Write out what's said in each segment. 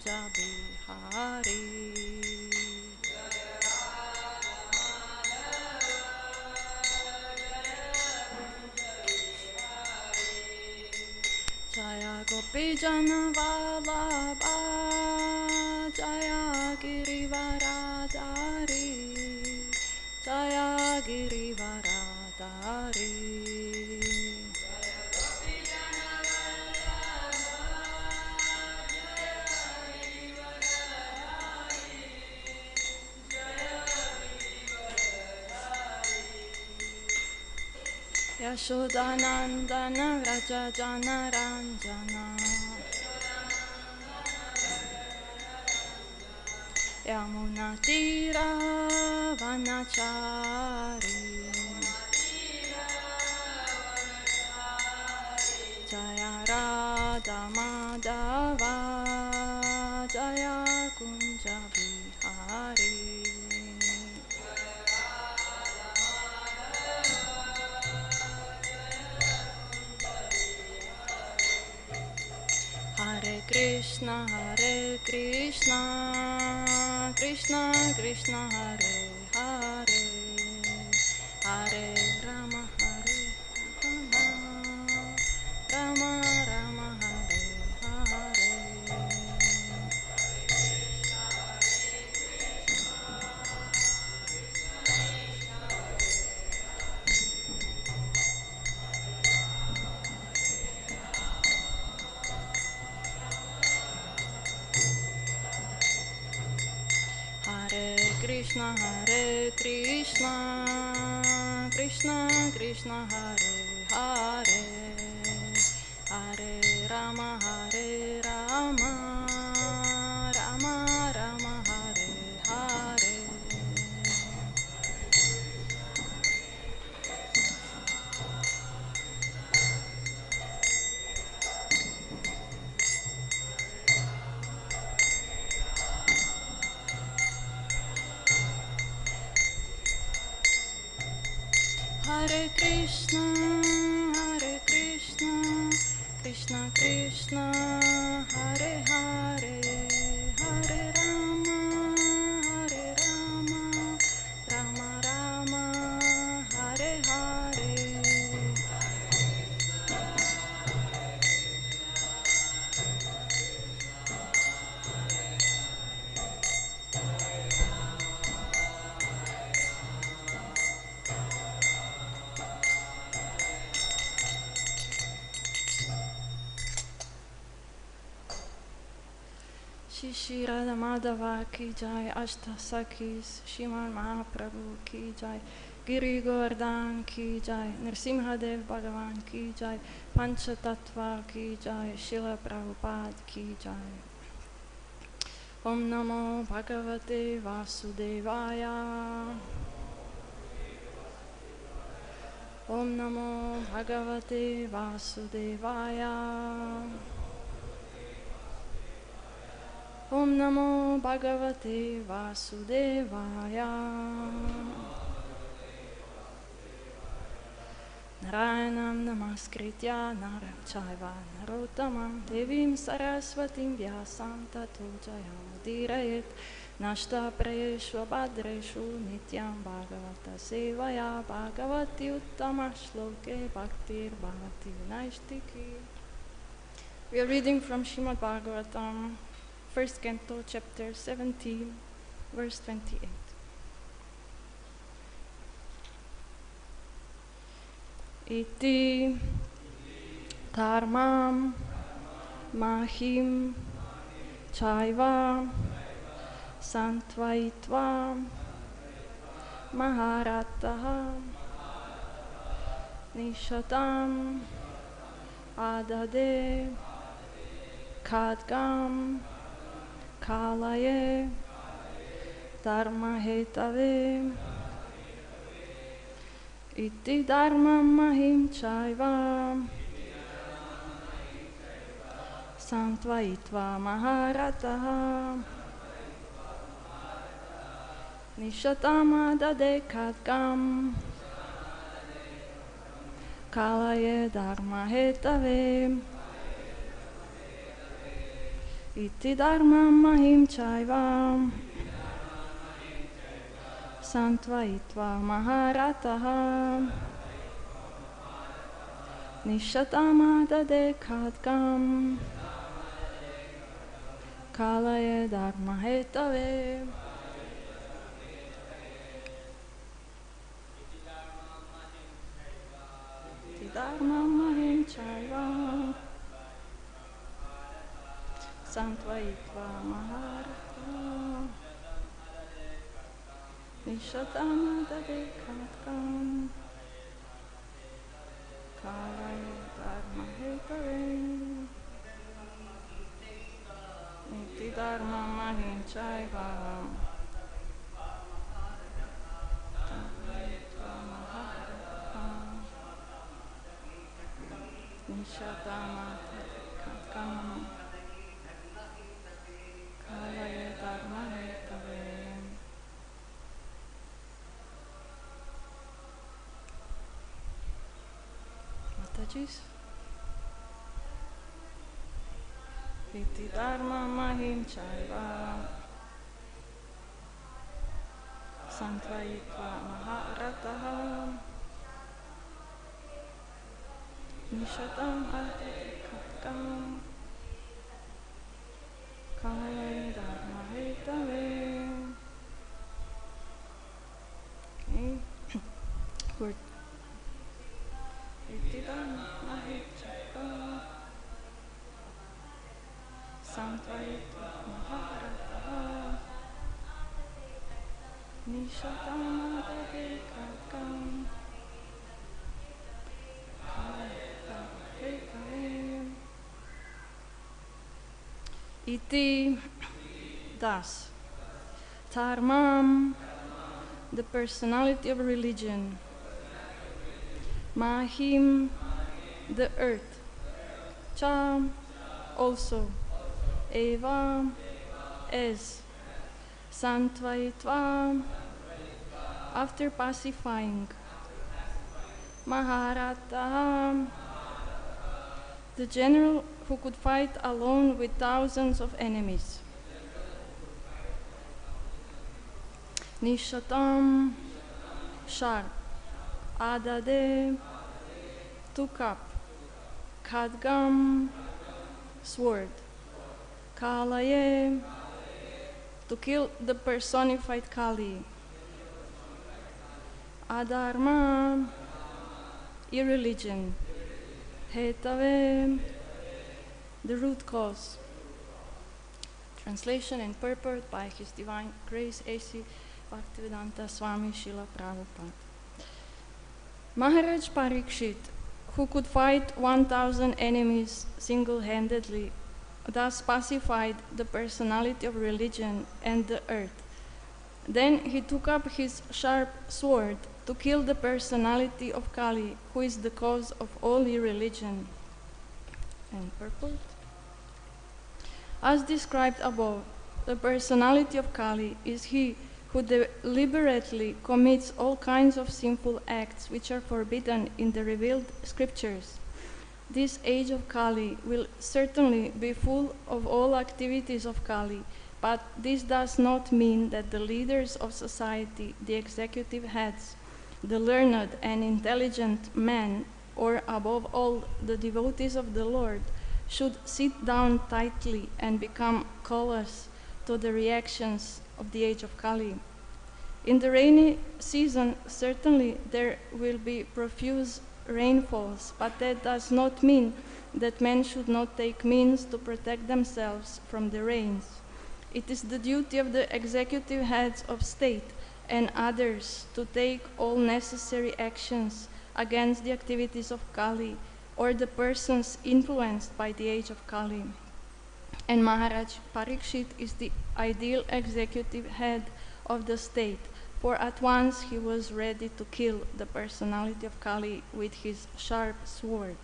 kunja bihari. Jaya Gopi Jana Vallabha, Jaya Girivaradari, Jaya Girivaradari. Yashodanandana Vraja Jana Ranjana Yamuna Tira Vanachari Jaya Radha Madhava Jaya Kunja Bihari. Hare Krishna, Krishna Krishna, Hare Hare, Hare Rama, Hare Rama, Rama Rama, Hare Hare. Krishna, Krishna Krishna, Hare Hare, Hare Rama, Hare Rama, Rama Rama, Hare Hare. Hare Krishna, Krishna Krishna, Hare Hare, Hare Rama, Rama Rama, Hare Hare. Shri Radha Madhava ki jai, Ashta Sakis, Shriman Mahaprabhu ki jai, Giri Govardhan ki jai, Nrsimhadev Bhagavan ki jai, Panchatattva ki jai, Srila Prabhupada ki jai. Om Namo Bhagavate Vasudevaya. Om Namo Bhagavate Vasudevaya. Om Namo Bhagavate Vasudevaya. Narayanam namaskritya naram caiva narottamam devim sarasvatim vyasam tato jayamudiraet nashta prayeshva bhadreshu nityam bhagavata sevaya bhagavati uttama shloke bhaktir bhavati naistiki. We are reading from Srimad Bhagavatam, First Canto, Chapter 17, verse 28. Iti dharmam mahīm caiva sāntvayitvā mahā-rathaḥ niśātam ādade khaḍgam kalaye dharma-hetave iti dharmam mahīm caiva sāntvayitvā mahā-rathaḥ niśātam ādade khaḍgam kalaye dharma-hetave Iti dharmam mahīm caiva sāntvayitvā mahā-rathaḥ niśātam ādade khaḍgam kalaye dharma-hetave. Iti dharmam mahīm caiva sāntvayitvā mahā-rathaḥ niśātam ādade khaḍgam kalaye dharma-hetave. Iti dharmam mahīm caiva sāntvayitvā mahā-rathaḥ niśātam ādade khaḍgam kalaye dharma-hetave. Matajis. Iti dharmam mahīm caiva sāntvayitvā mahā-rathaḥ niśātam ādade khaḍgam kalaye dharma-hetave. Okay. Word. Iti dharmam mahīm caiva sāntvayitvā mahā-rathaḥ niśātam ādade khaḍgam kalaye dharma-hetave. Iti thus dharmam, the personality of religion, mahīm, the earth, cha, also, eva, as, sāntvayitvā, after pacifying, mahā-rathaḥ, the general who could fight alone with thousands of enemies. Niśātam, sharp, ādade, took up, khaḍgam, sword, kalaye, to kill the personified kali, adharma, irreligion, hetave, the root cause. Translation and purport by His Divine Grace A.C. Bhaktivedanta Swami Srila Prabhupada. Mahārāja Parīkṣit, who could fight 1,000 enemies single-handedly, thus pacified the personality of religion and the earth. Then he took up his sharp sword to kill the personality of Kali, who is the cause of all irreligion. And purport. As described above, the personality of Kali is he who deliberately commits all kinds of sinful acts which are forbidden in the revealed scriptures. This age of Kali will certainly be full of all activities of Kali, but this does not mean that the leaders of society, the executive heads, the learned and intelligent men, or above all the devotees of the Lord, should sit down tightly and become callous to the reactions of the age of Kali. In the rainy season, certainly there will be profuse rainfalls, but that does not mean that men should not take means to protect themselves from the rains. It is the duty of the executive heads of state and others to take all necessary actions against the activities of Kali or the persons influenced by the age of Kali. And Mahārāja Parīkṣit is the ideal executive head of the state, for at once he was ready to kill the personality of Kali with his sharp sword.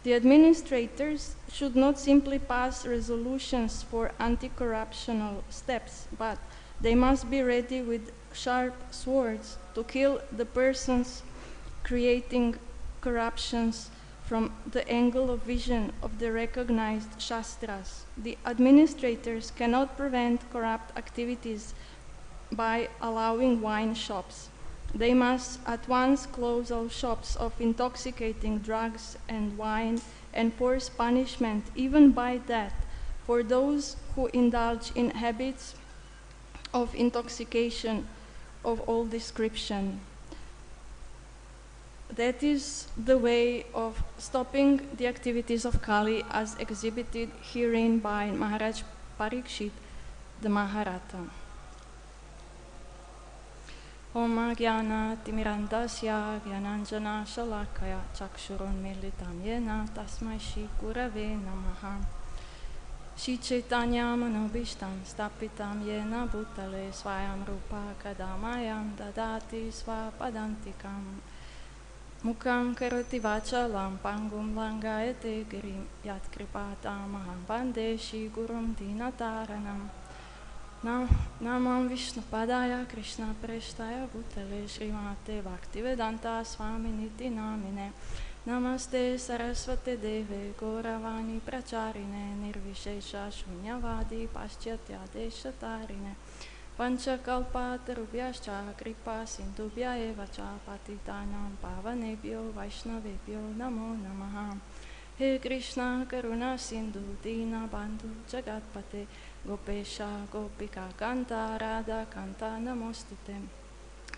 The administrators should not simply pass resolutions for anti-corruptional steps, but they must be ready with sharp swords to kill the persons creating corruptions from the angle of vision of the recognized Shastras. The administrators cannot prevent corrupt activities by allowing wine shops. They must at once close all shops of intoxicating drugs and wine and force punishment, even by death, for those who indulge in habits of intoxication of all description. That is the way of stopping the activities of Kali as exhibited herein by Mahārāja Parīkṣit, the mahā-ratha. Om Jnana Timirandasya Jnananjana Shalakaya Chakshurun Militam Yena Tasmai Shri Gurave Namaha. Shri Chaitanya Manobhishtam Stapitam Yena Bhutale Svayam Rupa Kadamayam Dadati Svapadantikam Mukam Karoti Vachalam Pangum Langayate Girim Yat Kripata Maham Bande Shri Gurum Dinataranam Namam Vishnu Padaya Krishna Preshtaya Bhutale Srimate Bhaktivedanta Swaminiti Namine Namaste Saraswate Deve Gauravani Pracharine Nirvishesha Shunyavadi Paschatya Deshatarine Panchakalpa Tarubhyascha Kripa Sindhubhya Eva Cha Patitanam Pavanebhyo Vaishnavebhyo Namo Namaha. He Krishna Karuna Sindhu Dina Bandhu Jagatpate Gopesha Gopika Kanta Radha Kanta Namostute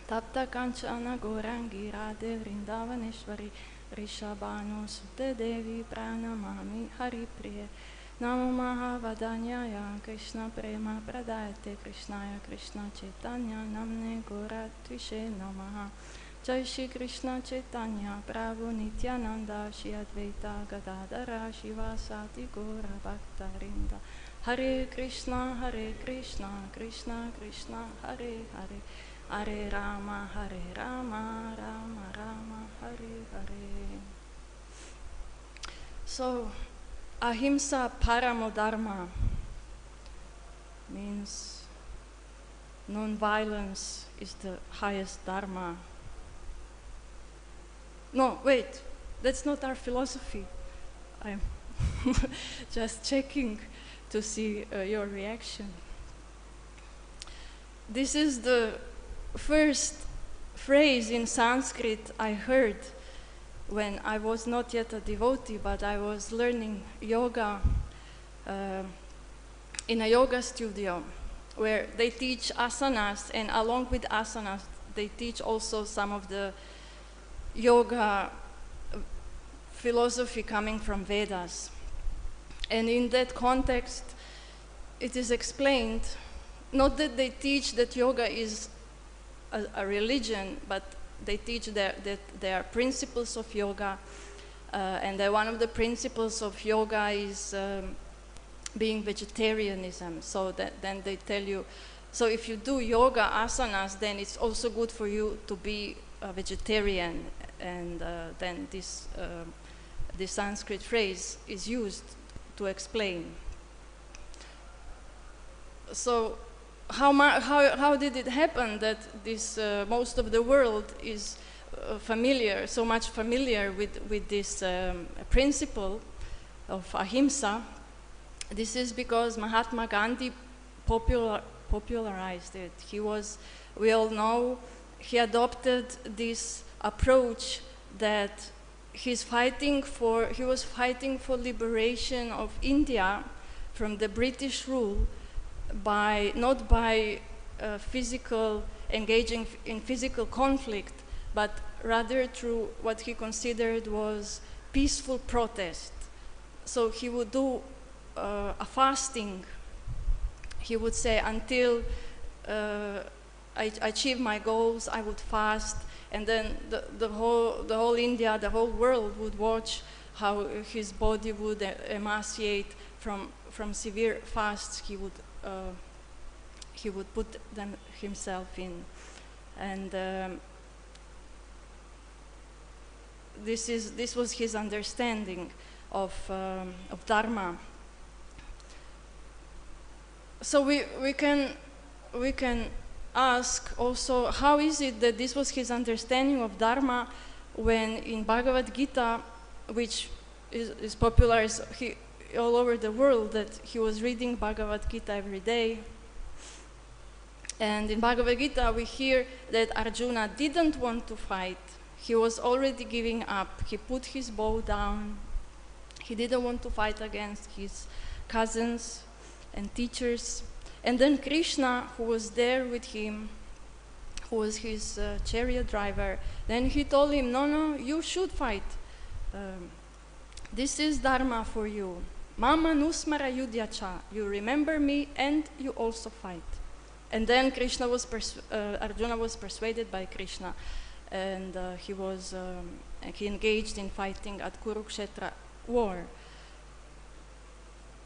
Tapta Kanchana Gorangi Radhe Vrindavaneshwari Rishabhanu Sute Devi Pranamami Hari Priye Namo Mahavadanyaya Krishna Prema Pradayate Krishnaya Krishna Chaitanya Namne Gora Tvishe Namaha. Jai Shri Krishna Chaitanya Prabhu Nityananda Shri Advaita Gadadara Shivasati Gora Bhaktarinda. Hare Krishna Krishna Krishna Hare Hare Hare Rama Rama Rama Hare Hare. So, ahimsa paramo dharma means non-violence is the highest dharma. No, wait, that's not our philosophy. I'm just checking to see your reaction. This is the first phrase in Sanskrit I heard when I was not yet a devotee, but I was learning yoga in a yoga studio where they teach asanas, and along with asanas they teach also some of the yoga philosophy coming from Vedas. And in that context, it is explained, not that they teach that yoga is a religion, but they teach that there are principles of yoga, and that one of the principles of yoga is being vegetarianism. So that then they tell you, so if you do yoga asanas, then it's also good for you to be a vegetarian. And then this Sanskrit phrase is used to explain. So how did it happen that this most of the world is so much familiar with this principle of ahimsa? This is because Mahatma Gandhi popularized it. We all know, he adopted this approach that he was fighting for liberation of India from the British rule not by engaging in physical conflict, but rather through what he considered was peaceful protest. So he would do a fasting. He would say, until I achieve my goals, I would fast. And then the whole India, the whole world would watch how his body would emaciate from severe fasts he would put himself in. And this was his understanding of dharma. So we can ask also, how is it that this was his understanding of dharma when in Bhagavad Gita which is popular all over the world, that he was reading Bhagavad Gita every day. And in Bhagavad Gita, we hear that Arjuna didn't want to fight. He was already giving up. He put his bow down. He didn't want to fight against his cousins and teachers. And then Krishna, who was there with him, who was his chariot driver, then he told him, no, you should fight. This is dharma for you. Mama nusmara yudhyacha. You remember me and you also fight. And then Arjuna was persuaded by Krishna, and he engaged in fighting at Kurukshetra war.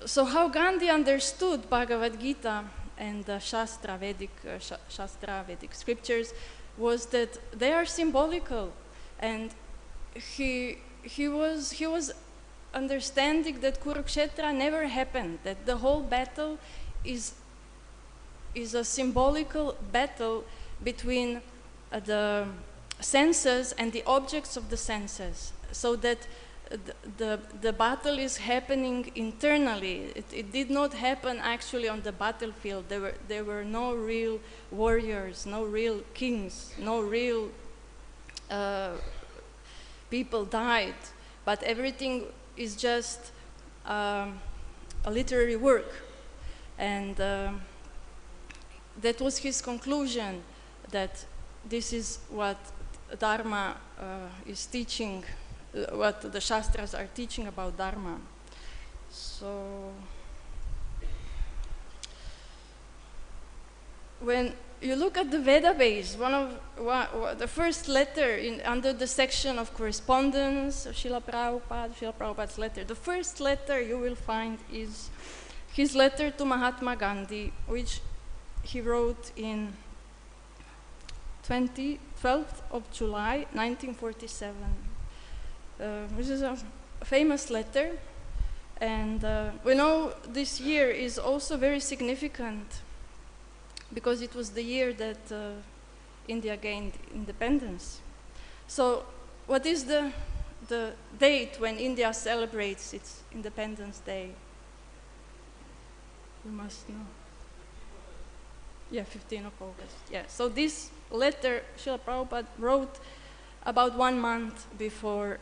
So how Gandhi understood Bhagavad Gita and the Shastra, Vedic scriptures, was that they are symbolical, and he was understanding that Kurukshetra never happened, that the whole battle is a symbolical battle between the senses and the objects of the senses, so that the battle is happening internally. It did not happen actually on the battlefield. There were no real warriors, no real kings, no real people died, but everything is just a literary work. And that was his conclusion, that this is what Dharma is teaching, what the Shastras are teaching about Dharma. So, when you look at the Veda base, the first letter under the section of correspondence of Srila Prabhupada's letter, the first letter you will find is his letter to Mahatma Gandhi, which he wrote in 12th of July, 1947. This is a famous letter, and we know this year is also very significant because it was the year that India gained independence. So what is the date when India celebrates its Independence Day? You must know. Yeah, 15th of August. Yeah. So this letter Srila Prabhupada wrote about 1 month before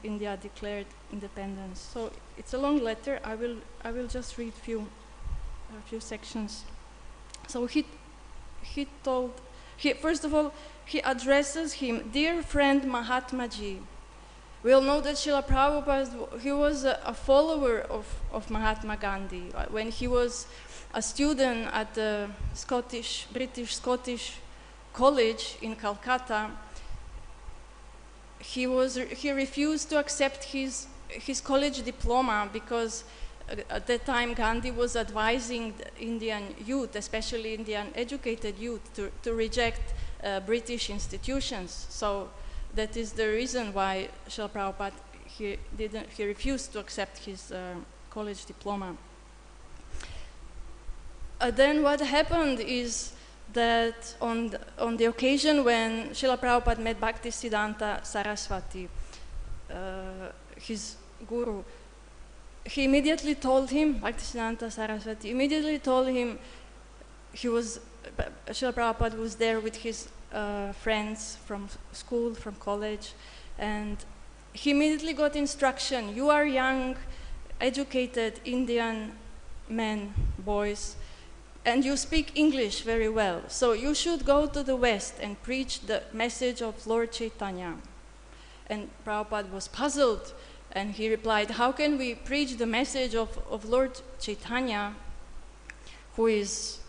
India declared independence. So it's a long letter. I will just read a few sections. So first of all, he addresses him, dear friend Mahatmaji. We all know that Srila Prabhupada, he was a follower of Mahatma Gandhi. When he was a student at the British Scottish College in Calcutta, he refused to accept his college diploma because at that time Gandhi was advising the Indian youth, especially Indian educated youth, to reject British institutions. So that is the reason why Srila Prabhupada he refused to accept his college diploma. Then what happened is that on the occasion when Srila Prabhupada met Bhaktisiddhanta Saraswati, his guru, he immediately told him, Bhaktisiddhanta Saraswati immediately told him, Srila Prabhupada was there with his friends from school, from college, and he immediately got instruction, you are young, educated Indian men, boys, and you speak English very well, so you should go to the West and preach the message of Lord Chaitanya. And Prabhupada was puzzled, and he replied, how can we preach the message of Lord Chaitanya, this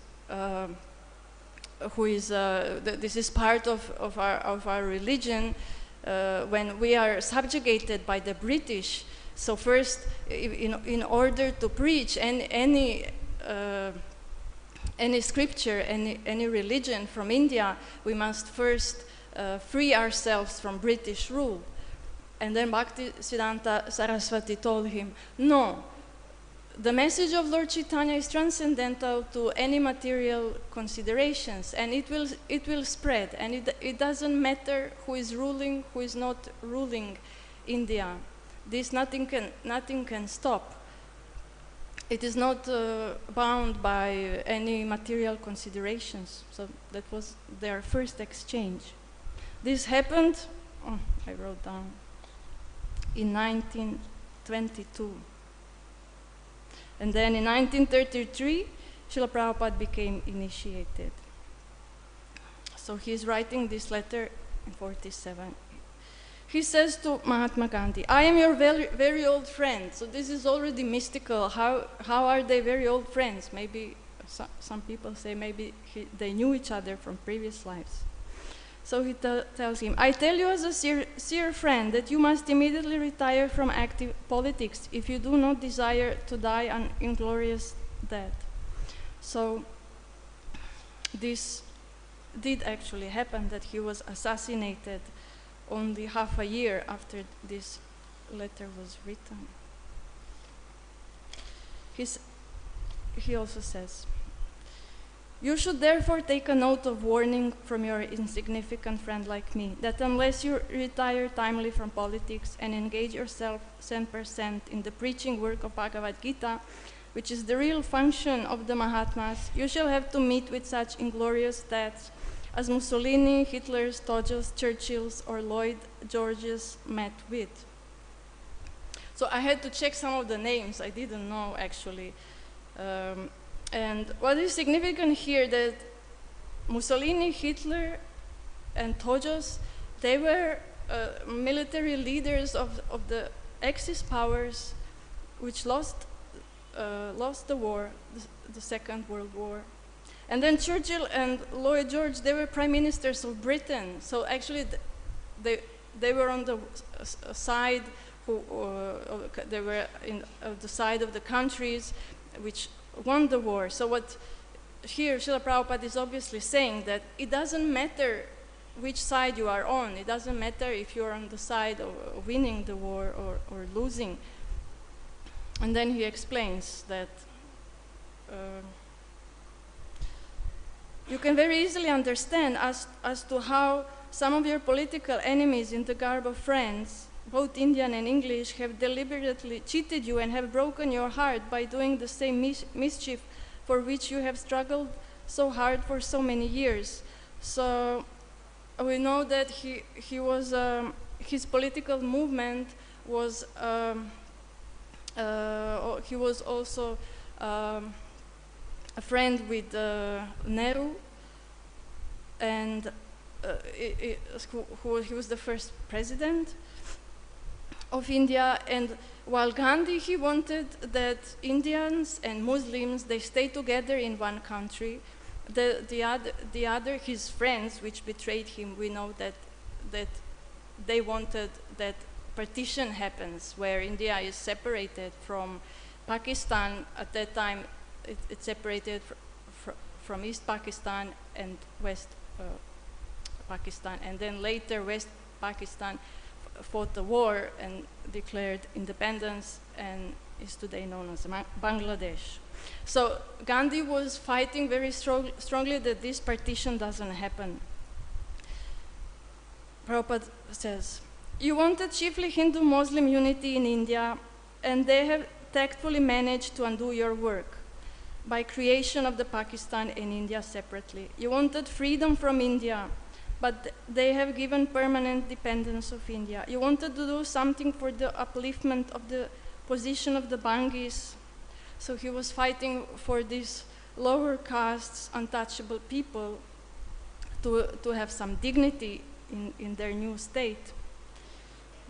is part of our religion, when we are subjugated by the British. So first, in order to preach any scripture, any religion from India, we must first free ourselves from British rule. And then Bhaktisiddhanta Saraswati told him, no, the message of Lord Chaitanya is transcendental to any material considerations, and it will spread, and it doesn't matter who is ruling, who is not ruling India. This nothing can stop. It is not bound by any material considerations. So that was their first exchange. This happened, I wrote down, in 1922. And then in 1933, Srila Prabhupada became initiated. So he's writing this letter in 47. He says to Mahatma Gandhi, I am your very, very old friend. So this is already mystical. How are they very old friends? Maybe some people say maybe they knew each other from previous lives. So he tells him, I tell you as a sincere friend that you must immediately retire from active politics if you do not desire to die an inglorious death. So this did actually happen, that he was assassinated only half a year after this letter was written. He also says, you should therefore take a note of warning from your insignificant friend like me, that unless you retire timely from politics and engage yourself 100% in the preaching work of Bhagavad Gita, which is the real function of the Mahatmas, you shall have to meet with such inglorious deaths as Mussolini, Hitler's, Todjo's, Churchill's, or Lloyd George's met with. So I had to check some of the names. I didn't know, actually. And what is significant here, that Mussolini, Hitler, and Todjo's, they were military leaders of the Axis powers, which lost the war, the Second World War. And then Churchill and Lloyd George, they were prime ministers of Britain. So actually, they were on the side they were in the side of the countries which won the war. So what here Srila Prabhupada is obviously saying, that it doesn't matter which side you are on. It doesn't matter if you're on the side of winning the war or losing. And then he explains that you can very easily understand as to how some of your political enemies in the garb of friends, both Indian and English, have deliberately cheated you and have broken your heart by doing the same mischief for which you have struggled so hard for so many years. So we know that he was, his political movement was, he was also a friend with Nehru, and he was the first president of India. And while Gandhi, he wanted that Indians and Muslims, they stay together in one country. The other, his friends, which betrayed him, we know that they wanted that partition happens, where India is separated from Pakistan. At that time, it's separated from East Pakistan and West Pakistan. And then later, West Pakistan fought the war and declared independence and is today known as Bangladesh. So Gandhi was fighting very strongly that this partition doesn't happen. Prabhupada says, you wanted chiefly Hindu-Muslim unity in India, and they have tactfully managed to undo your work by creation of the Pakistan and India separately. You wanted freedom from India, but they have given permanent dependence of India. You wanted to do something for the upliftment of the position of the Bangis. So he was fighting for these lower castes, untouchable people, to have some dignity in their new state.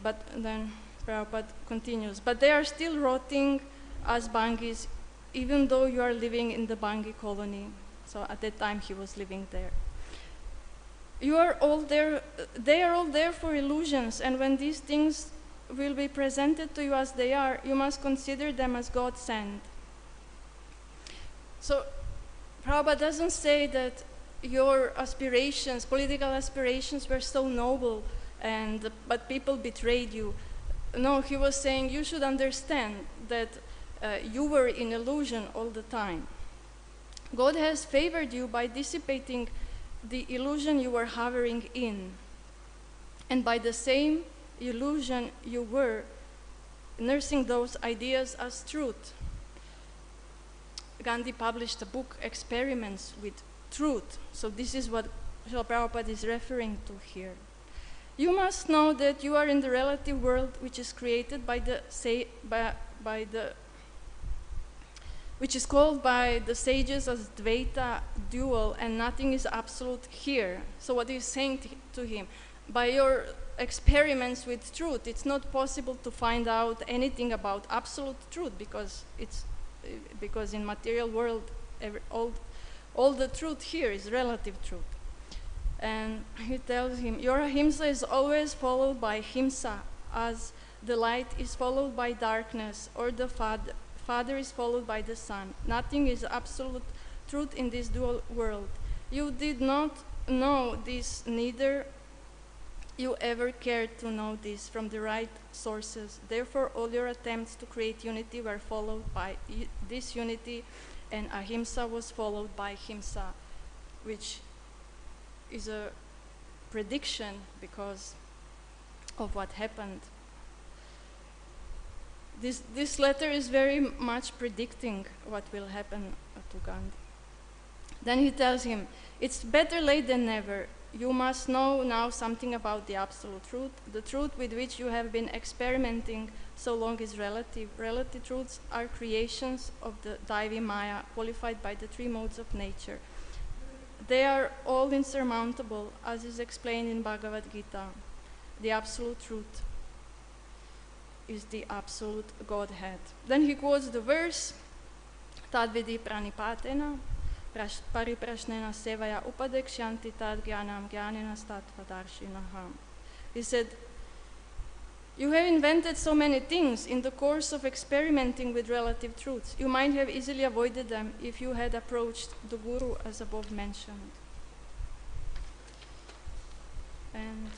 But then Prabhupada continues, but they are still rotting as Bangis, even though you are living in the Bangi colony. So at that time he was living there. You are all there, they are all there for illusions, and when these things will be presented to you as they are, you must consider them as God sent. So Prabhupada doesn't say that your aspirations, political aspirations, were so noble, but people betrayed you. No, he was saying you should understand that you were in illusion all the time. God has favored you by dissipating the illusion you were hovering in. And by the same illusion you were, nursing those ideas as truth. Gandhi published a book, Experiments with Truth. So this is what Srila Prabhupada is referring to here. You must know that you are in the relative world which is created by the which is called by the sages as Dvaita, dual, and nothing is absolute here. So what he's saying to him, by your experiments with truth, it's not possible to find out anything about absolute truth, because in material world, all the truth here is relative truth. And he tells him, your ahimsa is always followed by himsa, as the light is followed by darkness, or the father is followed by the son. Nothing is absolute truth in this dual world. You did not know this, neither you ever cared to know this from the right sources. Therefore, all your attempts to create unity were followed by this unity, and ahimsa was followed by himsa, which is a prediction because of what happened. This letter is very much predicting what will happen to Gandhi. Then he tells him, it's better late than never. You must know now something about the absolute truth. The truth with which you have been experimenting so long is relative. Relative truths are creations of the Devi Maya, qualified by the three modes of nature. They are all insurmountable, as is explained in Bhagavad Gita. The absolute truth is the absolute Godhead. Then he quotes the verse, Tadvidi pranipatena, pariprashnena sevaya upadekshanti tad gyanam gyanena statvadarshinaha. He said, you have invented so many things in the course of experimenting with relative truths. You might have easily avoided them if you had approached the Guru as above mentioned. And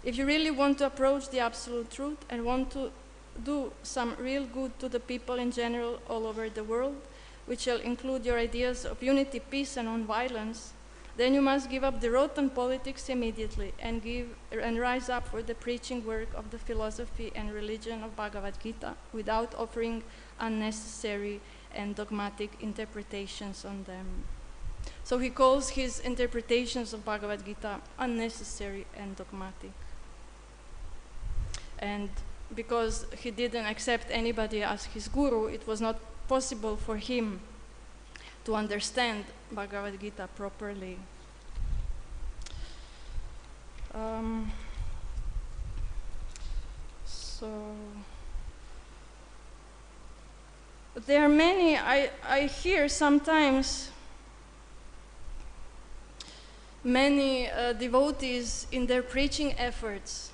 if you really want to approach the absolute truth and want to do some real good to the people in general all over the world, which shall include your ideas of unity, peace, and non-violence, then you must give up the rotten politics immediately and rise up for the preaching work of the philosophy and religion of Bhagavad Gita without offering unnecessary and dogmatic interpretations on them. So he calls his interpretations of Bhagavad Gita unnecessary and dogmatic. And because he didn't accept anybody as his guru, it was not possible for him to understand Bhagavad Gita properly. So there are many, I hear sometimes many devotees in their preaching efforts,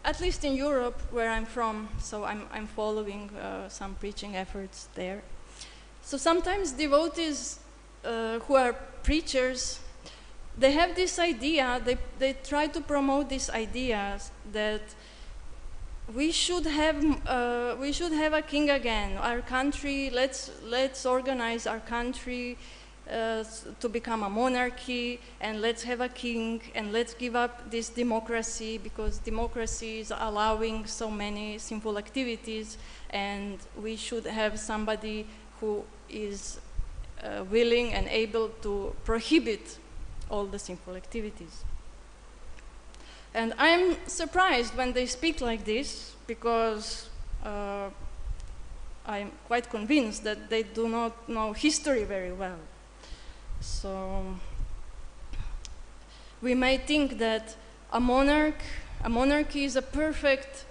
at least in Europe where I'm from, so I'm following some preaching efforts there. So sometimes devotees who are preachers, they have this idea, they try to promote these ideas that we should have a king again. Our country, let's organize our country to become a monarchy, and let's have a king, and let's give up this democracy, because democracy is allowing so many sinful activities, and we should have somebody who is willing and able to prohibit all the sinful activities. And I'm surprised when they speak like this, because I'm quite convinced that they do not know history very well. So we may think that a monarchy is a perfect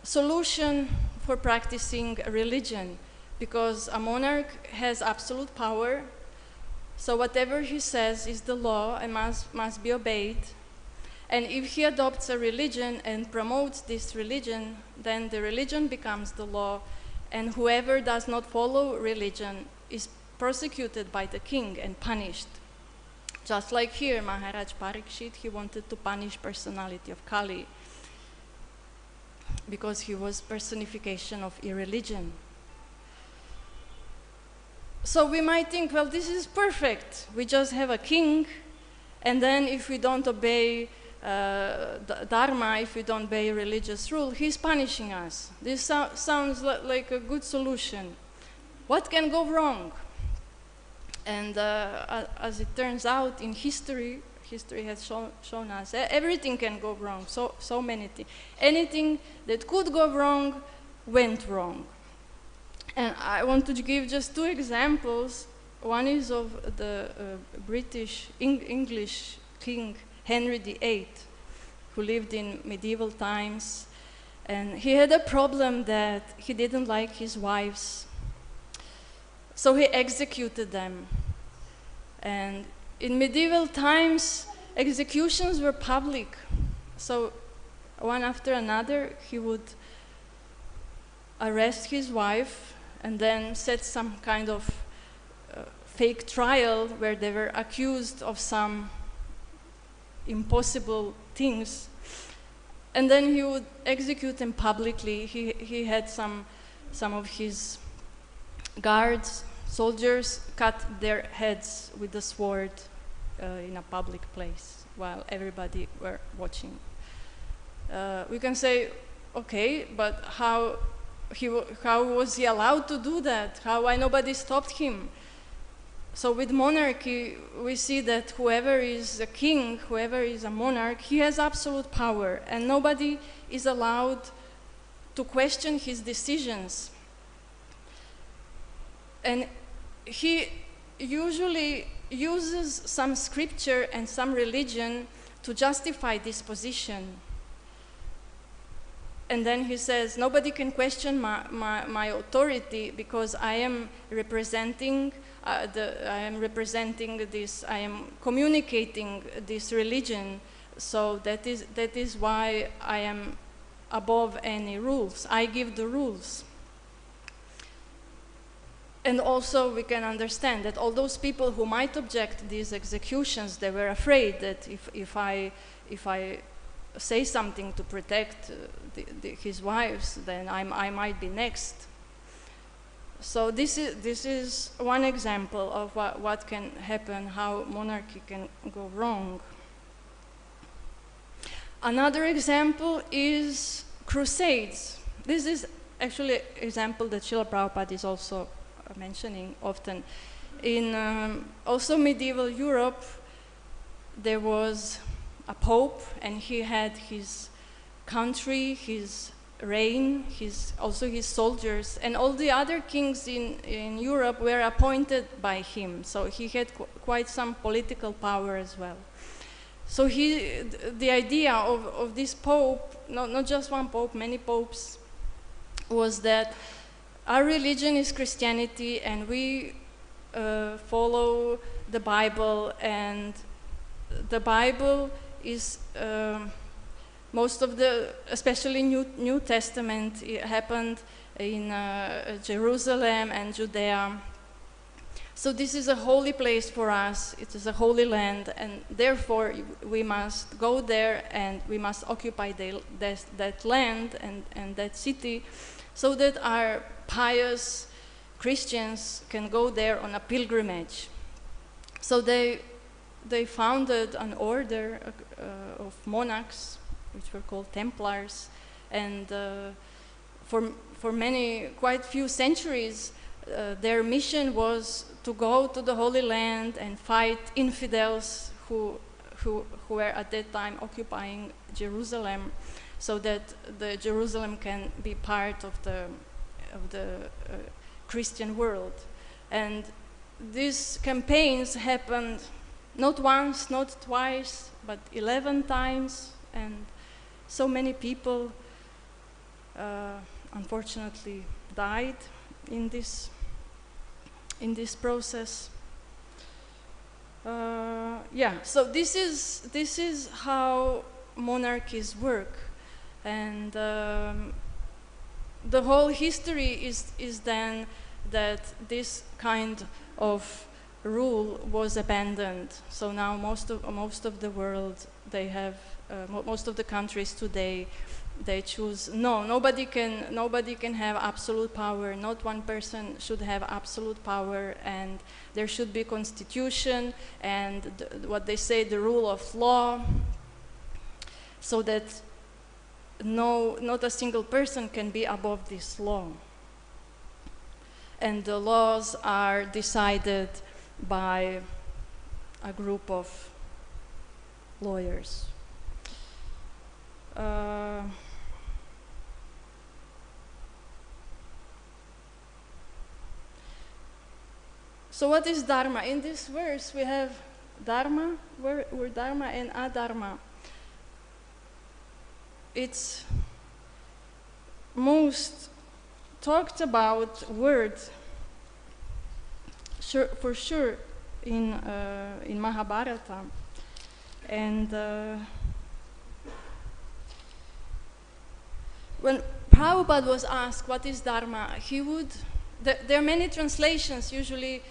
solution for practicing a religion, because a monarch has absolute power, so whatever he says is the law and must be obeyed. And if he adopts a religion and promotes this religion, then the religion becomes the law, and whoever does not follow religion is persecuted by the king and punished. Just like here, Mahārāja Parīkṣit, he wanted to punish personality of Kali because he was personification of irreligion. So we might think, well, this is perfect. We just have a king, and then if we don't obey dharma, if we don't obey religious rule, he's punishing us. This sounds like a good solution. What can go wrong? And as it turns out, in history has shown us everything can go wrong. So many things. Anything that could go wrong went wrong. And I want to give just two examples. One is of the English King Henry VIII, who lived in medieval times, and he had a problem that he didn't like his wives, so he executed them. And in medieval times, executions were public, so one after another he would arrest his wife and then set some kind of fake trial where they were accused of some impossible things, and then he would execute them publicly. He had some of his guards, soldiers, cut their heads with the sword in a public place while everybody were watching. We can say, okay, but how was he allowed to do that? Why nobody stopped him? So with monarchy, we see that whoever is a king, whoever is a monarch, he has absolute power, and nobody is allowed to question his decisions. And he usually uses some scripture and some religion to justify this position. And then he says, nobody can question my authority because I am representing I am communicating this religion, so that is why I am above any rules. I give the rules. And also we can understand that all those people who might object these executions, they were afraid that if I say something to protect his wives, then I might be next. So this is one example of what can happen, how monarchy can go wrong. Another example is crusades. This is actually an example that Srila Prabhupada is also mentioning often. In also medieval Europe, there was a pope, and he had his country, his reign, also his soldiers, and all the other kings in Europe were appointed by him. So he had quite some political power as well. So the idea of this pope, not just one pope, many popes, was that our religion is Christianity, and we follow the Bible, and the Bible is most of the, especially New Testament, it happened in Jerusalem and Judea. So this is a holy place for us. It is a holy land, and therefore we must go there and we must occupy that land and that city, so that our pious Christians can go there on a pilgrimage. So they founded an order of monarchs, which were called Templars, and for quite few centuries, their mission was to go to the Holy Land and fight infidels who were at that time occupying Jerusalem, so that the Jerusalem can be part of the Christian world. And these campaigns happened not once, not twice, but 11 times, and so many people unfortunately died in this process. So this is how monarchies work, and the whole history is then that this kind of rule was abandoned. So now most of the world, they have most of the countries today, they choose nobody can have absolute power. Not one person should have absolute power, and there should be constitution and what they say, the rule of law. so that not a single person can be above this law. And the laws are decided by a group of lawyers. So what is dharma? In this verse we have dharma, word dharma, and adharma. It's most talked about word, for sure, in Mahabharata. And when Prabhupada was asked what is dharma, there are many translations. Usually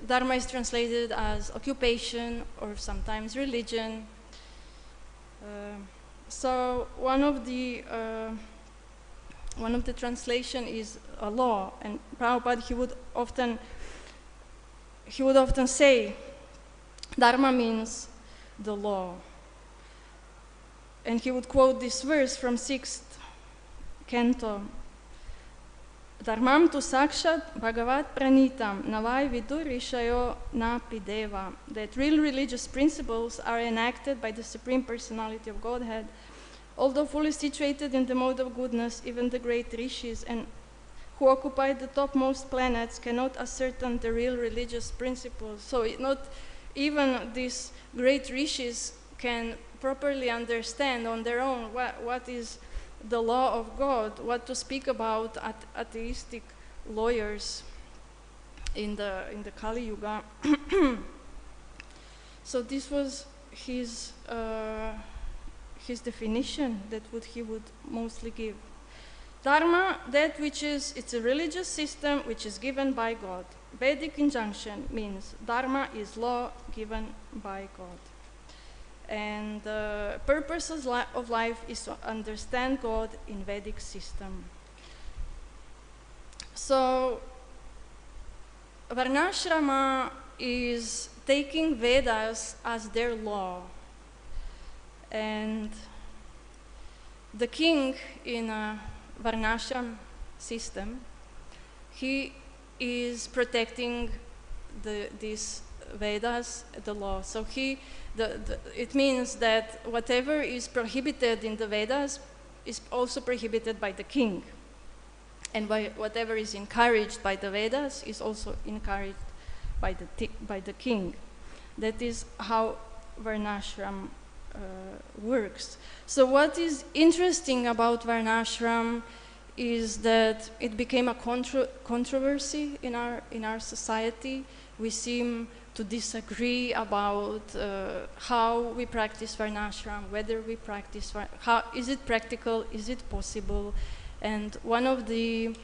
dharma is translated as occupation or sometimes religion. So one of the translation is a law, and Prabhupada he would often say dharma means the law. And he would quote this verse from 6th canto. Dharmam tu sakshat bhagavat pranitam navai vidur rishayo napi deva. That real religious principles are enacted by the Supreme Personality of Godhead. Although fully situated in the mode of goodness, even the great rishis and who occupy the topmost planets cannot ascertain the real religious principles. So not even these great rishis can properly understand on their own what is the law of God, what to speak about atheistic lawyers in the Kali Yuga. So this was his definition that he would mostly give. Dharma, that which is, it's a religious system which is given by God. Vedic injunction means dharma is law given by God. And the purpose of life is to understand God in Vedic system. So Varnashrama is taking Vedas as their law. And the king in a Varnashram system, he is protecting these Vedas, the law. So it means that whatever is prohibited in the Vedas is also prohibited by the king. And whatever is encouraged by the Vedas is also encouraged by the king. That is how Varnashram works. So what is interesting about Varnashram is that it became a controversy in our society. We seem to disagree about how we practice Varnashram, whether we practice, how is it practical, is it possible? And one of the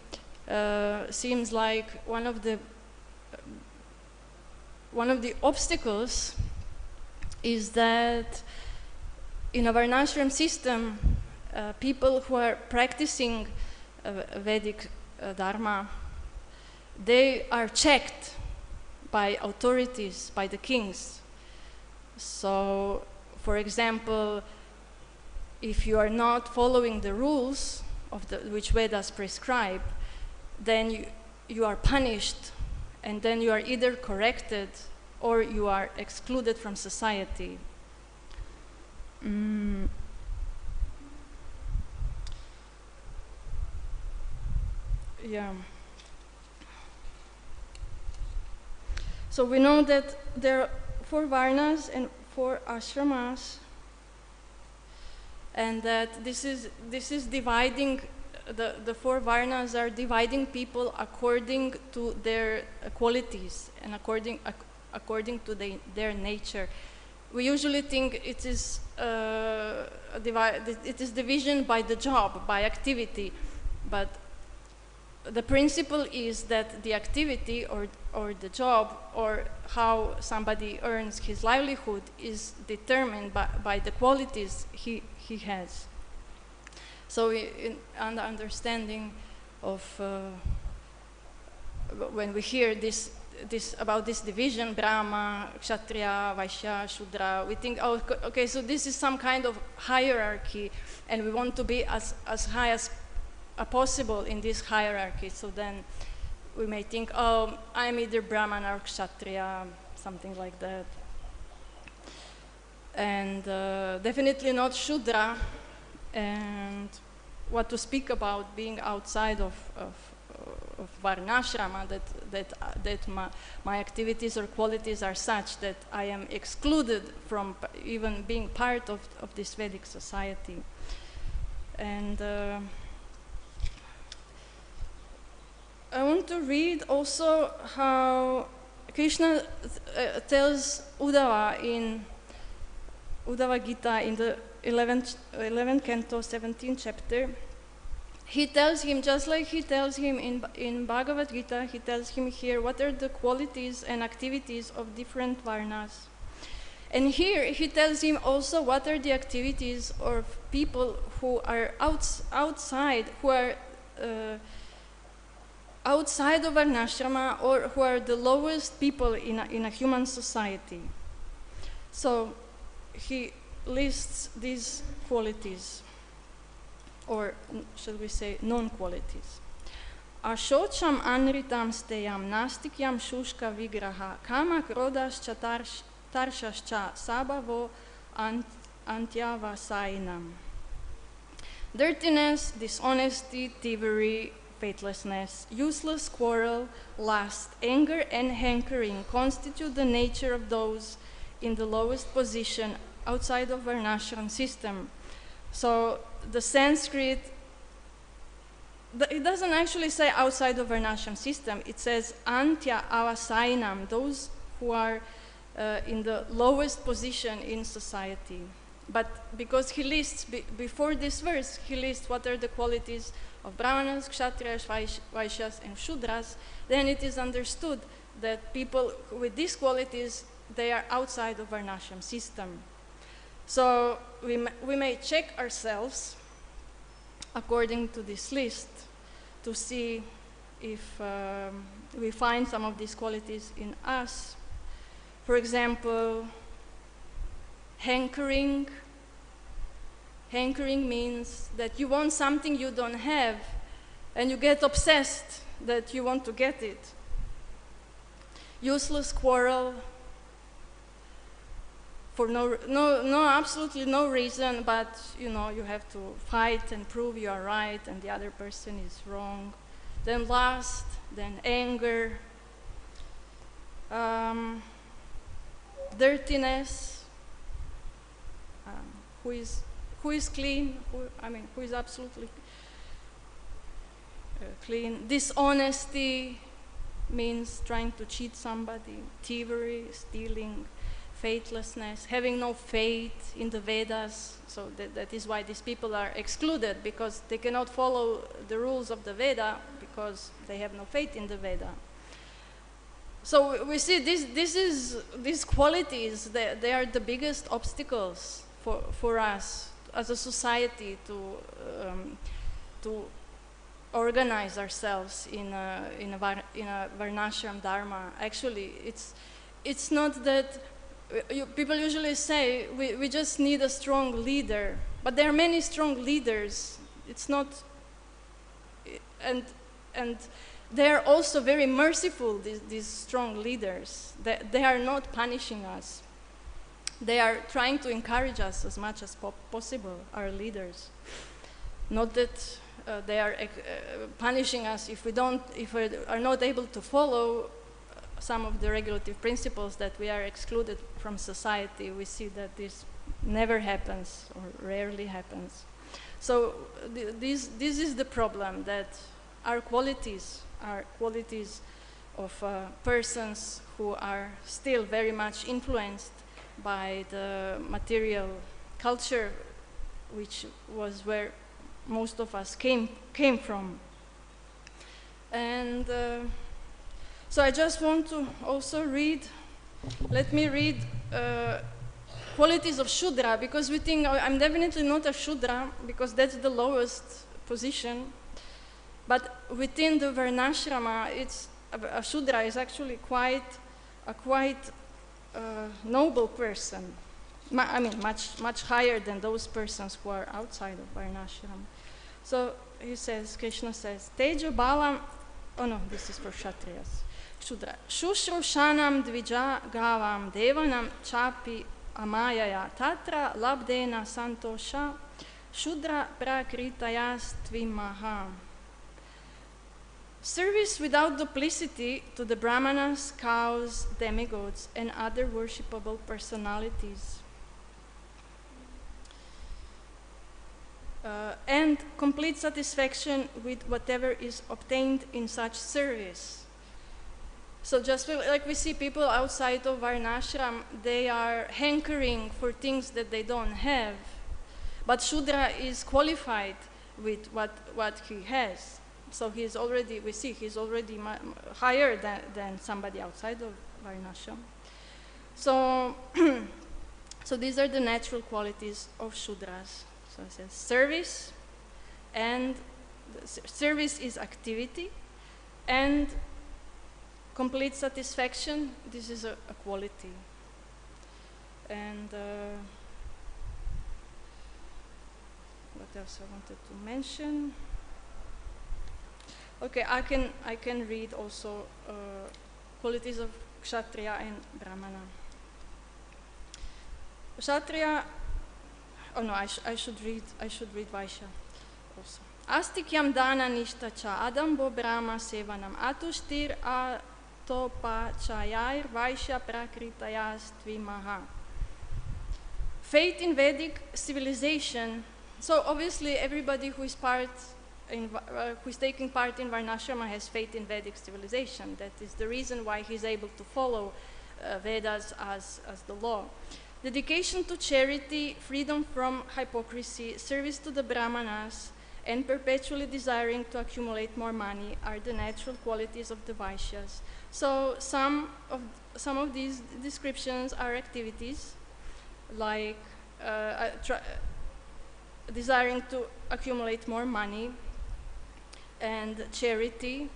seems like one of the obstacles is that in a Varnashram system, people who are practicing Vedic Dharma, they are checked by authorities, by the kings. So, for example, if you are not following the rules of which Vedas prescribe, then you are punished, and then you are either corrected or you are excluded from society. Yeah. So we know that there are 4 varnas and 4 ashramas, and that this is dividing, the 4 varnas are dividing people according to their qualities and according to their nature. We usually think it is division by the job, by activity, but the principle is that the activity or the job or how somebody earns his livelihood is determined by the qualities he has. So in the understanding of when we hear this about this division, Brahma, Kshatriya, Vaishya, Shudra. We think, oh, okay, so this is some kind of hierarchy, and we want to be as high as possible in this hierarchy. So then we may think, oh, I'm either Brahman or Kshatriya, something like that. And definitely not Shudra, and what to speak about being outside of varnashrama, that my activities or qualities are such that I am excluded from even being part of this Vedic society. And I want to read also how Krishna tells Uddhava in Uddhava Gita in the 11th canto, 17th chapter. He tells him, just like he tells him in Bhagavad Gita, he tells him here what are the qualities and activities of different varnas. And here he tells him also what are the activities of people who are outside, who are outside of varnashrama, or who are the lowest people in a human society. So he lists these qualities, or should we say non-qualities. Ashocham anritam steyam nastikyam shushka vigraha kama krodascha tarshascha sabhavo antyavasainam. Dirtiness, dishonesty, thievery, faithlessness, useless quarrel, lust, anger, and hankering constitute the nature of those in the lowest position outside of varnashram system. So the Sanskrit, it doesn't actually say outside of varnashram system, it says antya avasainam, those who are in the lowest position in society. But because he lists, before this verse, he lists what are the qualities of Brahmanas, Kshatriyas, Vaishyas, and Shudras, then it is understood that people with these qualities, they are outside of varnashram system. So we may check ourselves according to this list to see if we find some of these qualities in us. For example, hankering. Hankering means that you want something you don't have and you get obsessed that you want to get it. Useless quarrel, for absolutely no reason, but you know, you have to fight and prove you are right and the other person is wrong. Then lust, then anger, dirtiness, who is clean, who is absolutely clean. Dishonesty means trying to cheat somebody, thievery, stealing, faithlessness, having no faith in the Vedas. So that is why these people are excluded, because they cannot follow the rules of the Veda because they have no faith in the Veda. So we see these qualities, they are the biggest obstacles for us as a society to organize ourselves in a varnashram dharma. Actually, it's not that people usually say we just need a strong leader, but there are many strong leaders. It's not, and they are also very merciful. These strong leaders, they are not punishing us. They are trying to encourage us as much as possible, our leaders. Not that they are punishing us if we are not able to follow some of the regulative principles, that we are excluded from society. We see that this never happens or rarely happens. So this is the problem, that our qualities are qualities of persons who are still very much influenced by the material culture, which was where most of us came from. And so I just want to also let me read qualities of Shudra, because we think, oh, I'm definitely not a Shudra, because that's the lowest position. But within the Varnashrama, a Shudra is actually a quite noble person. I mean, much higher than those persons who are outside of Varnashram. So he says, Krishna says, Tejo Balam, oh no, this is for Kshatriyas. Shudra. Shushrushanam dvija gavam devanam chapi amayaya tatra labdena santosha Shudra prakritayastvi mahā. Service without duplicity to the brahmanas, cows, demigods, and other worshipable personalities. And complete satisfaction with whatever is obtained in such service. So just like we see people outside of Varnashram, they are hankering for things that they don't have. But Shudra is qualified with what he has. So he's already, we see, he's already higher than somebody outside of Varnashram. So, so these are the natural qualities of Shudras. So it says service, and service is activity, and complete satisfaction, this is a quality. And what else I wanted to mention? Okay, I can read also qualities of Kshatriya and Brahmana. Kshatriya, oh no, I should read Vaishya also. Astikyam dana niśātam adambo brahma sevanam atushtir atopa chayair Vaishya prakritayastvi mahā. Faith in Vedic civilization. So obviously everybody who is taking part in Varnashrama has faith in Vedic civilization. That is the reason why he's able to follow Vedas as the law. Dedication to charity, freedom from hypocrisy, service to the brahmanas, and perpetually desiring to accumulate more money are the natural qualities of the Vaishyas. So some of these descriptions are activities, like desiring to accumulate more money and charity,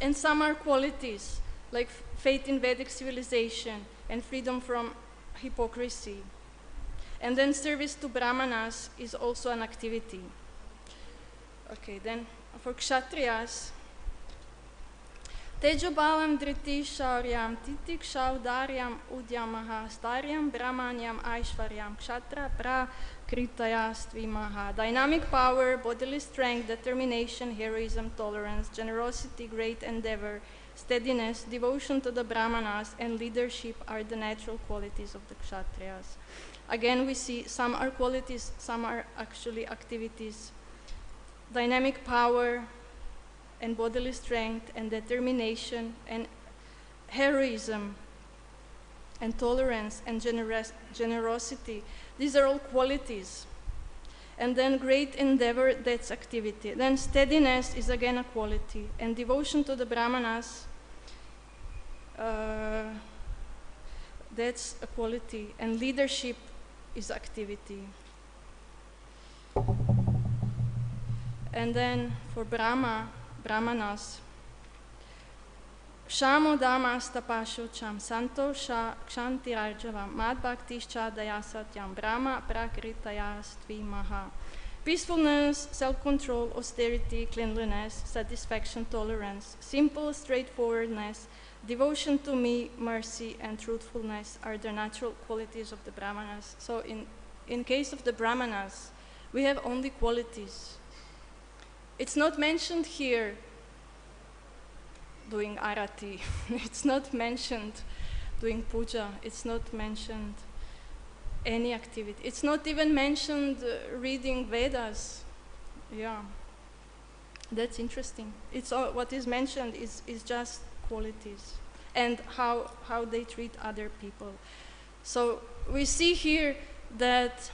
and some are qualities, like faith in Vedic civilization and freedom from hypocrisy. And then service to brahmanas is also an activity. Okay, then for Kshatriyas, Tejo balam driti shauryam titik shaudaryam udyamaha staryam brahmanyam aishvaryam kshatra prakritayastvi mahā. Dynamic power, bodily strength, determination, heroism, tolerance, generosity, great endeavor, steadiness, devotion to the brahmanas, and leadership are the natural qualities of the Kshatriyas. Again, we see some are qualities, some are actually activities. Dynamic power and bodily strength and determination and heroism and tolerance and generosity. These are all qualities. And then great endeavor, that's activity. Then steadiness is again a quality. And devotion to the brahmanas, that's a quality. And leadership is activity. And then for brahmanas, Shamo damas tapashocham santosha kshantirarjavam mad bhaktischa dayasatyam brahma prakritayastvi mahā. Peacefulness, self-control, austerity, cleanliness, satisfaction, tolerance, simple straightforwardness, devotion to me, mercy, and truthfulness are the natural qualities of the brahmanas. So in case of the brahmanas, we have only qualities. It's not mentioned here doing arati. It's not mentioned doing puja. It's not mentioned any activity. It's not even mentioned reading Vedas. Yeah, that's interesting. It's all, what is mentioned is just qualities and how they treat other people. So we see here that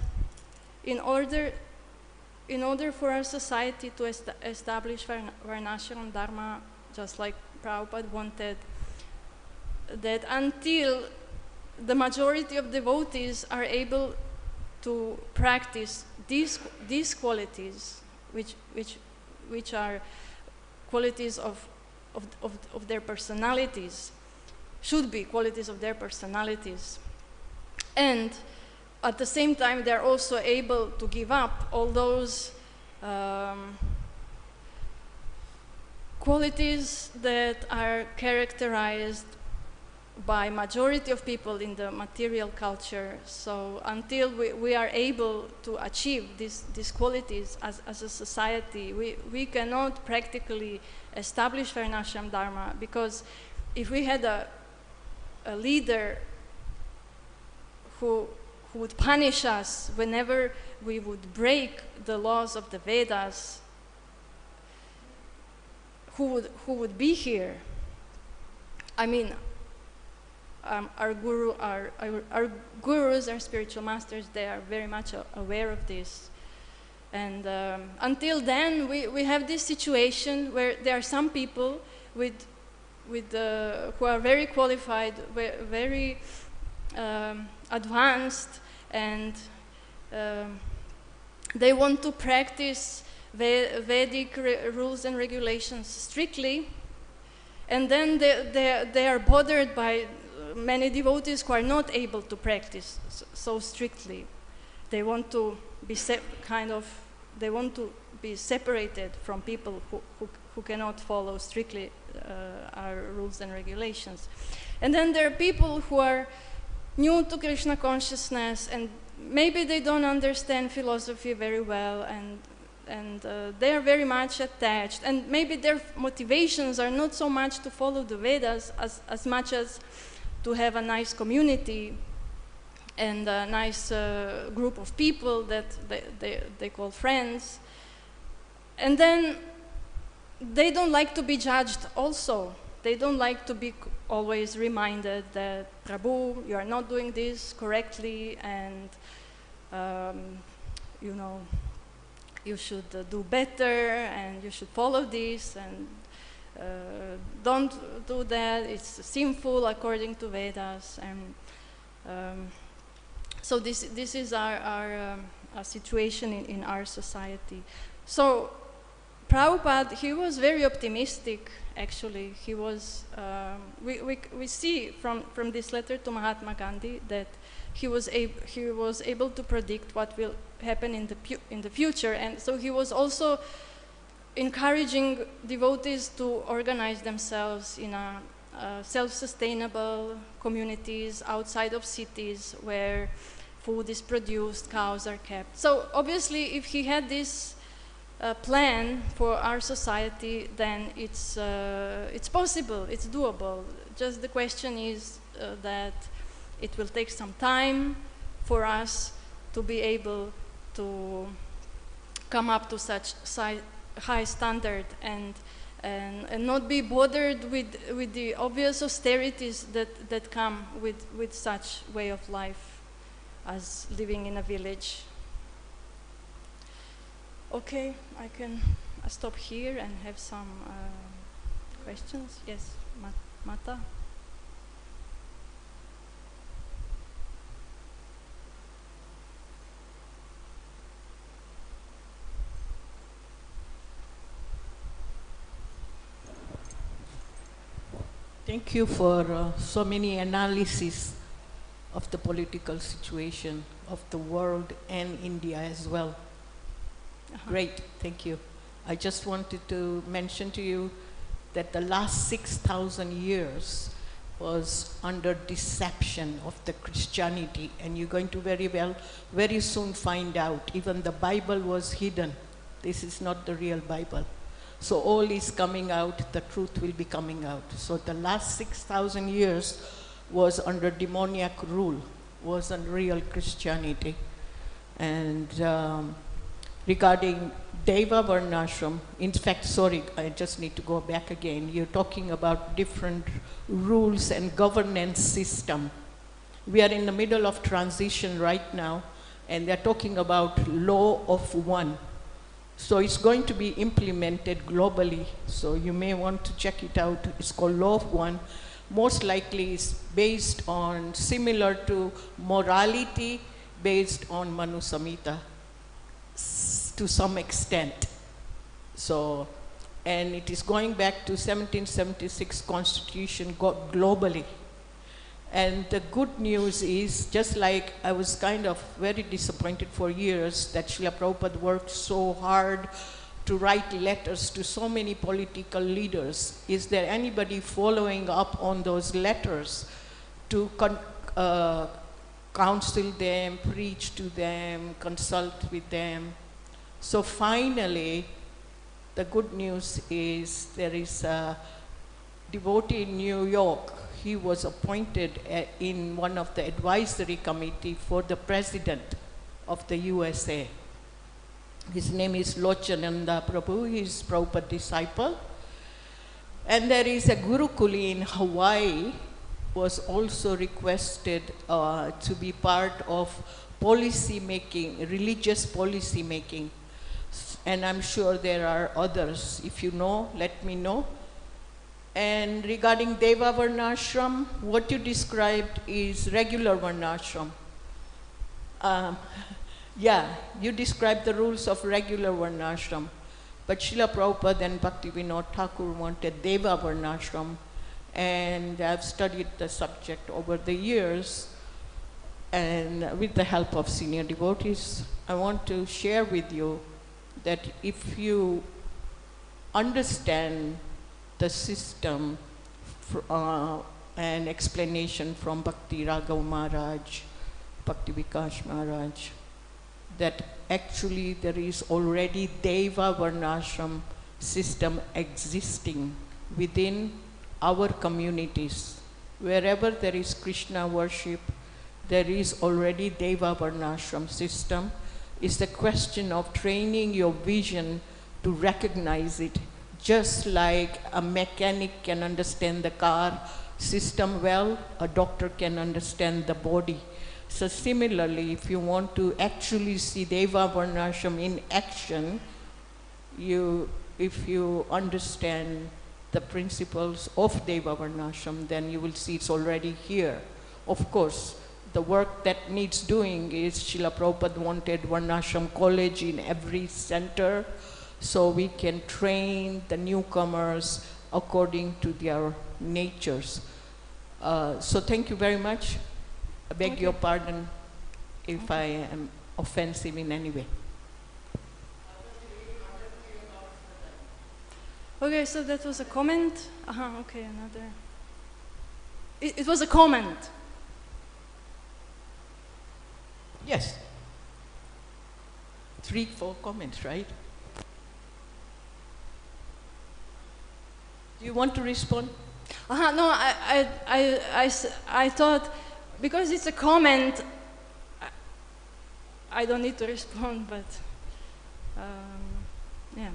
in order for our society to establish Varnashram Dharma, just like Prabhupada wanted, that until the majority of devotees are able to practice these qualities, which are qualities of of their personalities, should be qualities of their personalities. And at the same time, they're also able to give up all those qualities that are characterized by majority of people in the material culture. So until we are able to achieve these qualities as a society, we cannot practically establish Varnashram Dharma, because if we had a leader who would punish us whenever we would break the laws of the Vedas, who would be here? I mean, our gurus, our spiritual masters, they are very much aware of this. And until then, we have this situation where there are some people who are very qualified, very advanced, and they want to practice Vedic rules and regulations strictly, and then they are bothered by many devotees who are not able to practice so strictly. They want to be they want to be separated from people who cannot follow strictly our rules and regulations. And then there are people who are new to Krishna consciousness, and maybe they don't understand philosophy very well, and they are very much attached, and maybe their motivations are not so much to follow the Vedas as much as to have a nice community and a nice group of people that they call friends. And then they don't like to be judged also. They don't like to be always reminded that, Prabhu, you are not doing this correctly, and you know, you should do better, and you should follow this, and don't do that, it's sinful according to Vedas. And so this is our situation in our society. So Prabhupada, he was very optimistic, actually. He was, we see from this letter to Mahatma Gandhi that he was able to predict what will happen in the future. And so he was also encouraging devotees to organize themselves in a self-sustainable communities outside of cities where food is produced, cows are kept. So obviously, if he had this plan for our society, then it's possible, it's doable. Just the question is that it will take some time for us to be able to come up to such high standard and not be bothered with the obvious austerities that come with such way of life as living in a village. Okay, I can stop here and have some questions. Yes, Mata? Thank you for so many analyses of the political situation of the world and India as well. Great, thank you. I just wanted to mention to you that the last 6,000 years was under deception of the Christianity, and you're going to very soon find out. Even the Bible was hidden. This is not the real Bible. So all is coming out, the truth will be coming out. So the last 6,000 years was under demoniac rule, wasn't real Christianity. And regarding Deva Varnashram, in fact, sorry, I just need to go back again. You're talking about different rules and governance system. We are in the middle of transition right now, and they're talking about law of one. So it's going to be implemented globally. So you may want to check it out. It's called Law of One. Most likely it's based on, similar to morality, based on Manu Samhita to some extent. So and it is going back to 1776 Constitution globally. And the good news is, just like I was kind of very disappointed for years that Srila Prabhupada worked so hard to write letters to so many political leaders. Is there anybody following up on those letters to counsel them, preach to them, consult with them? So finally, the good news is there is a devotee in New York. He was appointed in one of the advisory committee for the president of the USA. His name is Lochananda Prabhu. He is Prabhupada disciple. And there is a Gurukuli in Hawaii was also requested to be part of policy making, religious policy making. And I'm sure there are others. If you know, let me know. And regarding Deva Varnashram, what you described is regular Varnashram. Yeah, you described the rules of regular Varnashram. But Srila Prabhupada and Bhakti Vinod Thakur wanted Deva Varnashram. And I've studied the subject over the years. And with the help of senior devotees, I want to share with you that if you understand the system and explanation from Bhakti Raghav Maharaj, Bhakti Vikas Maharaj, that actually there is already Deva Varnashram system existing within our communities. Wherever there is Krishna worship, there is already Deva Varnashram system. It's a question of training your vision to recognize it. Just like a mechanic can understand the car system well, a doctor can understand the body. So similarly, if you want to actually see Deva Varnashram in action, if you understand the principles of Deva Varnashram, then you will see it's already here. Of course, the work that needs doing is Srila Prabhupada wanted Varnashram college in every center, so we can train the newcomers according to their natures. So thank you very much. I beg your pardon if I am offensive in any way. Okay, so that was a comment. Okay, another. It was a comment. Yes. 3, 4 comments, right? Do you want to respond? No, I thought, because it's a comment, I don't need to respond, but yeah.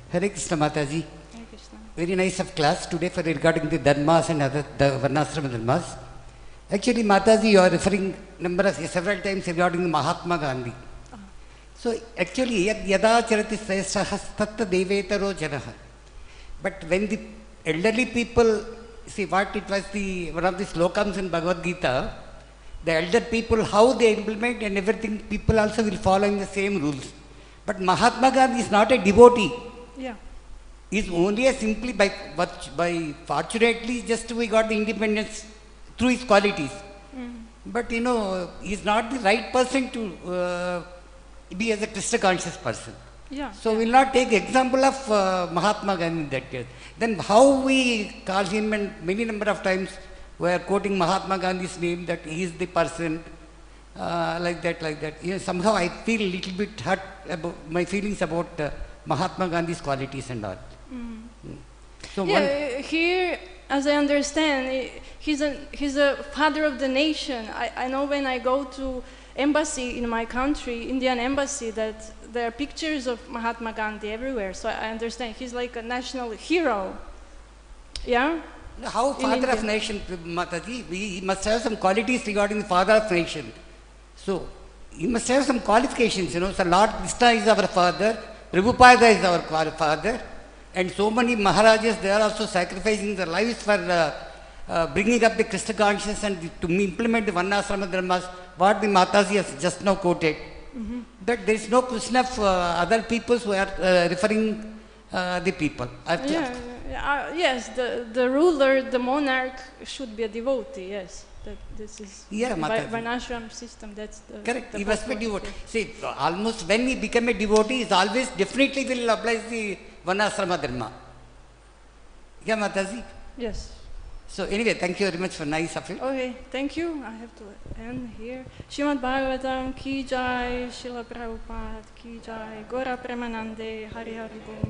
Hare Krishna Mataji. Hare Krishna. Very nice of class today for regarding the dharmas and other the varnashrama dharmas. Actually, Mataji, you are referring several times regarding the Mahatma Gandhi. So actually, yada charati sreshah tatta devetaro janaha. But when the elderly people, see what it was one of the slokams in Bhagavad Gita, the elder people, how they implement and everything, people also will follow in the same rules. But Mahatma Gandhi is not a devotee. Yeah. Is only simply by fortunately just we got the independence through his qualities. But you know, he is not the right person to be as a Krishna conscious person. Yeah. So we will not take example of Mahatma Gandhi in that case. Then how we call him, and many number of times we are quoting Mahatma Gandhi's name that he is the person, like that. You know, somehow I feel a little bit hurt about my feelings about Mahatma Gandhi's qualities and all. So yeah, here, as I understand, he's a father of the nation. I know when I go to embassy in my country, Indian embassy, that there are pictures of Mahatma Gandhi everywhere. So I understand he's like a national hero. Yeah? How father of nation, Mataji? He must have some qualities regarding the father of nation. So he must have some qualifications, you know. So Lord Krishna is our father, Prabhupada is our father, And so many Maharajas, they are also sacrificing their lives for bringing up the Krishna consciousness and to implement the Varnashrama dharmas, what the Mataji has just now quoted. But there is no question of other people who are referring the people. Yes, the ruler, the monarch should be a devotee, yes. This is Varnashram system, that's the... Correct, the he must be purport, devotee. yes. See, almost when he become a devotee, he always definitely will apply the Varnashrama dharma. Yeah, Mataji? Yes. So anyway, thank you very much for nice of it. Okay, thank you. I have to end here. Srimad Bhagavatam ki jai, Srila Prabhupada ki jai, Gora Premanande, Hari Hari Bol.